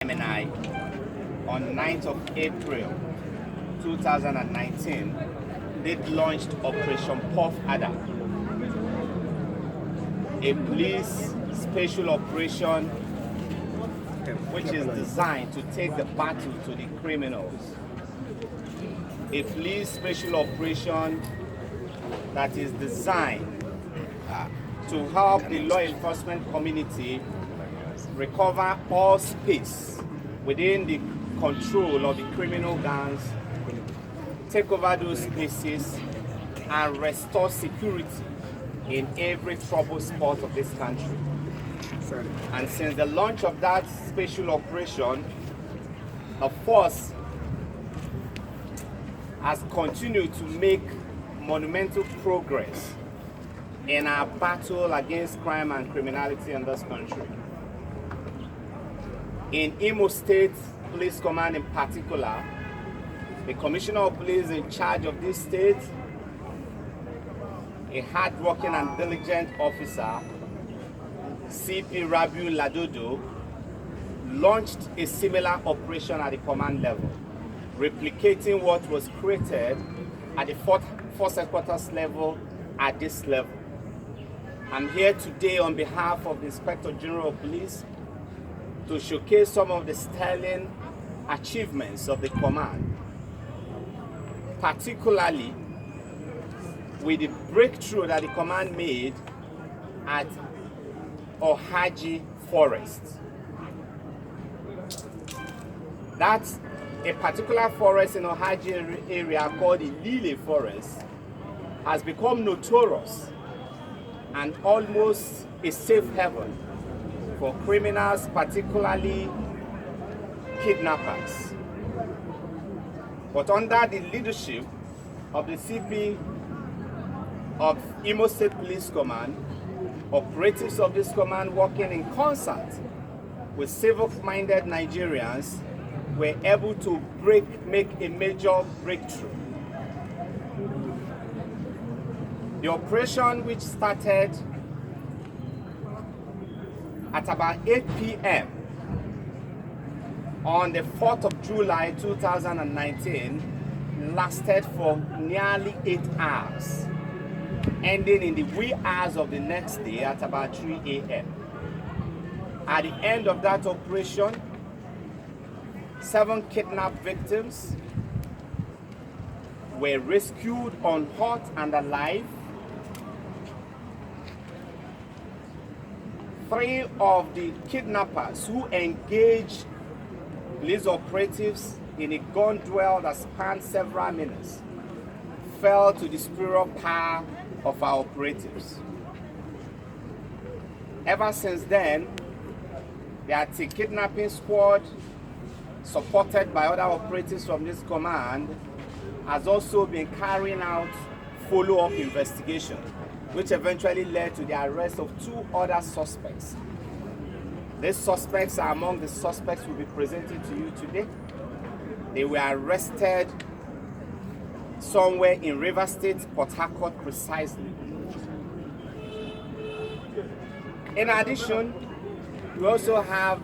and I, on 9th of April 2019, did launched Operation Puff Adder, a police special operation which is designed to take the battle to the criminals. A police special operation that is designed to help the law enforcement community recover all space within the control of the criminal gangs, take over those spaces, and restore security in every troubled spot of this country. And since the launch of that special operation, the force has continued to make monumental progress in our battle against crime and criminality in this country. In Imo State Police Command in particular, the Commissioner of Police in charge of this state, a hard-working and diligent officer, CP Rabiu Ladodo, launched a similar operation at the command level, replicating what was created at the force headquarters level at this level. I'm here today on behalf of the Inspector General of Police to showcase some of the sterling achievements of the command, particularly with the breakthrough that the command made at Ohaji Forest. That's a particular forest in Ohaji area called the Lile Forest has become notorious and almost a safe haven for criminals, particularly kidnappers. But under the leadership of the CP of Imo State Police Command, operatives of this command working in concert with civic-minded Nigerians were able to make a major breakthrough. The operation, which started at about 8 p.m. on the 4th of July 2019, lasted for nearly 8 hours, ending in the wee hours of the next day at about 3 a.m. At the end of that operation, 7 kidnapped victims were rescued unhurt and alive. 3 of the kidnappers who engaged police operatives in a gun duel that spanned several minutes fell to the superior power of our operatives. Ever since then, the anti-kidnapping squad, supported by other operatives from this command, has also been carrying out follow-up investigation, which eventually led to the arrest of 2 other suspects. These suspects are among the suspects we'll be presenting to you today. They were arrested somewhere in River State, Port Harcourt precisely. In addition, we also have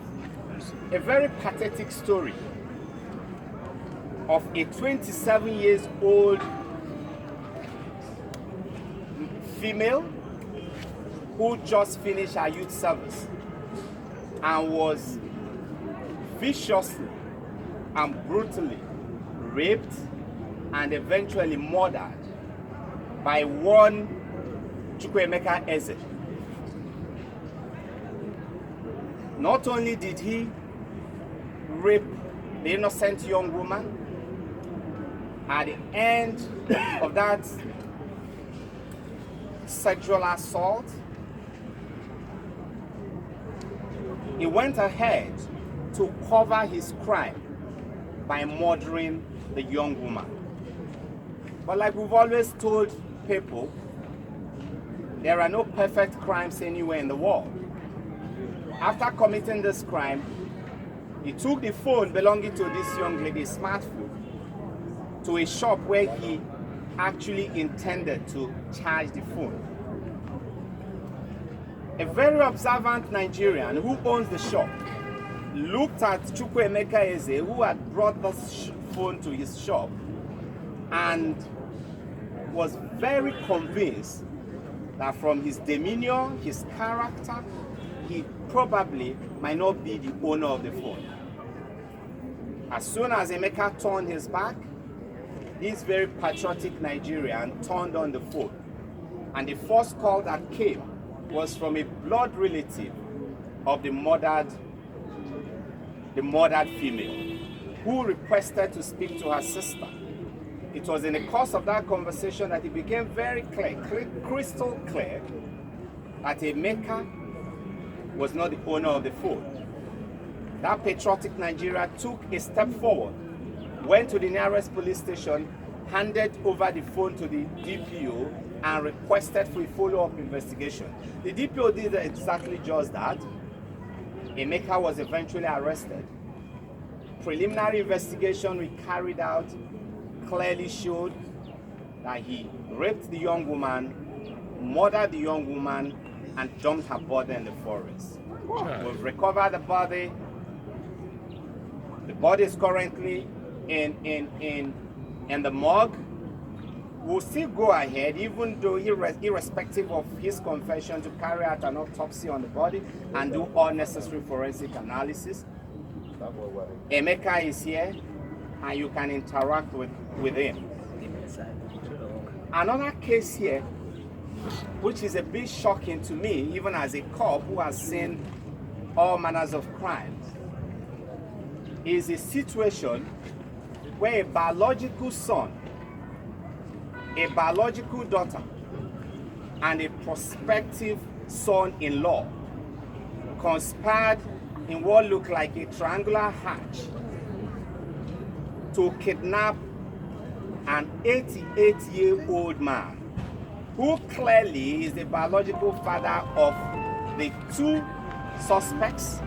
a very pathetic story of a 27-year-old female who just finished her youth service and was viciously and brutally raped and eventually murdered by one Chukwuemeka Eze. Not only did he rape the innocent young woman, at the end of that sexual assault, he went ahead to cover his crime by murdering the young woman. But like we've always told people, there are no perfect crimes anywhere in the world. After committing this crime, he took the phone belonging to this young lady, a smartphone, to a shop where he actually intended to charge the phone. A very observant Nigerian who owns the shop looked at Chukwuemeka Eze, who had brought this phone to his shop, and was very convinced that from his demeanor, his character, he probably might not be the owner of the phone. As soon as Emeka turned his back, this very patriotic Nigerian turned on the phone. And the first call that came was from a blood relative of the murdered female, who requested to speak to her sister. It was in the course of that conversation that it became very clear, crystal clear, that Emeka was not the owner of the phone. That patriotic Nigeria took a step forward, went to the nearest police station, handed over the phone to the DPO, and requested for a follow-up investigation. The DPO did exactly just that. Emeka was eventually arrested. Preliminary investigation we carried out clearly showed that he raped the young woman, murdered the young woman, and dumped her body in the forest. We've recovered the body. The body is currently in the morgue. We'll still go ahead, even though irrespective of his confession, to carry out an autopsy on the body and do all necessary forensic analysis. Emeka is here, and you can interact with him. Another case here, which is a bit shocking to me, even as a cop who has seen all manners of crimes, is a situation where a biological son, a biological daughter, and a prospective son-in-law conspired in what looked like a triangular hatch to kidnap an 88-year-old man who clearly is the biological father of the two suspects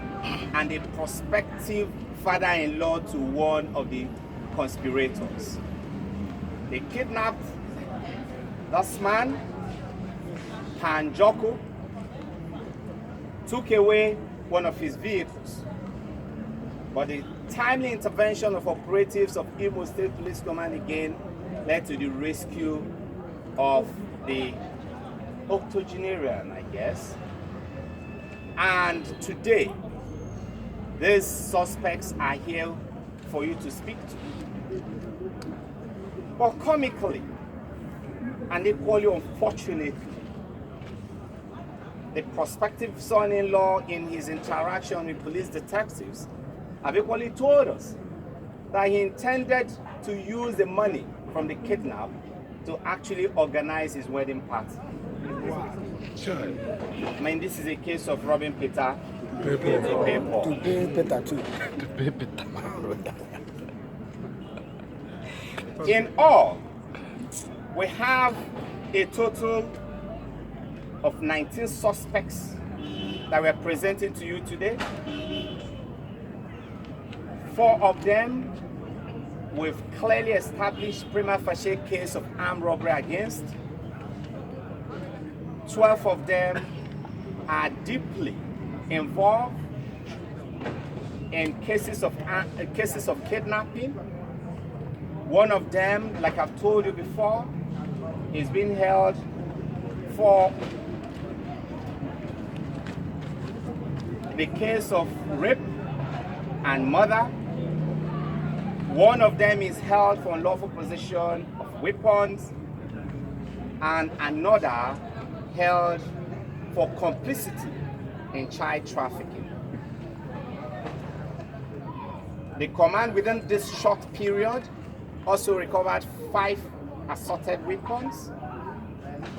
and a prospective father-in-law to one of the conspirators. They kidnapped this man, Panjoko, took away one of his vehicles. But the timely intervention of operatives of Imo State Police Command again led to the rescue of the octogenarian, I guess. And today, these suspects are here for you to speak to. But comically, and equally unfortunately, the prospective son-in-law, in his interaction with police detectives, have equally told us that he intended to use the money from the kidnap to actually organize his wedding party. Wow. Sure. I mean, this is a case of robbing Peter to pay Paul. To pay Peter too. To pay Peter. In all, we have a total of 19 suspects that we're presenting to you today. 4 of them we've clearly established prima facie case of armed robbery against. 12 of them are deeply involved in cases of kidnapping. One of them, like I've told you before, is being held for the case of rape and murder. One of them is held for unlawful possession of weapons, and another held for complicity in child trafficking. The command within this short period also recovered 5 assorted weapons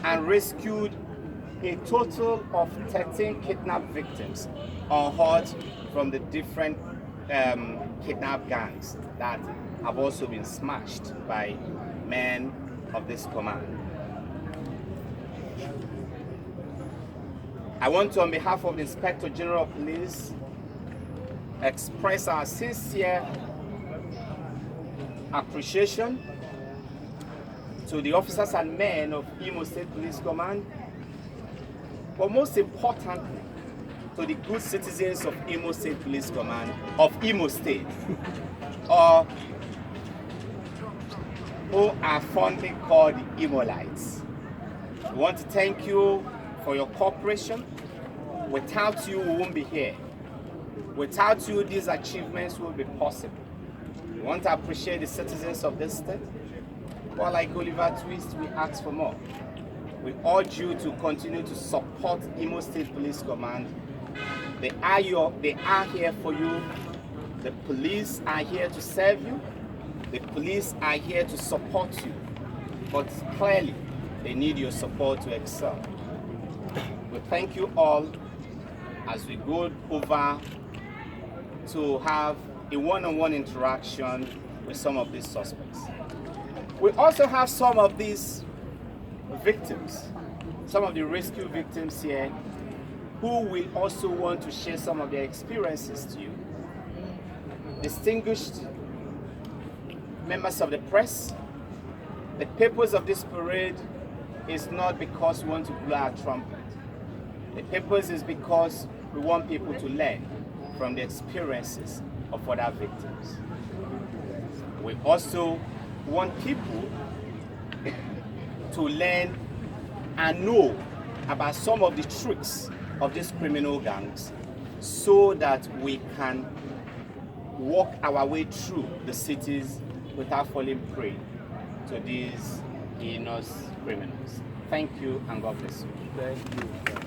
and rescued a total of 13 kidnapped victims unhurt from the different kidnap gangs that have also been smashed by men of this command. I want to, on behalf of the Inspector General of Police, express our sincere appreciation to the officers and men of Imo State Police Command, but most importantly, to the good citizens of Imo State Police Command, of Imo State, or who are fondly called the Imolites. We want to thank you for your cooperation. Without you, we won't be here. Without you, these achievements will be possible. We want to appreciate the citizens of this state. But like Oliver Twist, we ask for more. We urge you to continue to support Imo State Police Command. They are here for you. The police are here to serve you. The police are here to support you. But clearly, they need your support to excel. We thank you all as we go over to have a one-on-one interaction with some of these suspects. We also have some of these victims, some of the rescue victims here, who will also want to share some of their experiences to you. Distinguished members of the press, the purpose of this parade is not because we want to blow our trumpet. The purpose is because we want people to learn from the experiences of other victims. We also want people to learn and know about some of the tricks of these criminal gangs so that we can walk our way through the cities without falling prey to these heinous criminals. Thank you and God bless you. Thank you.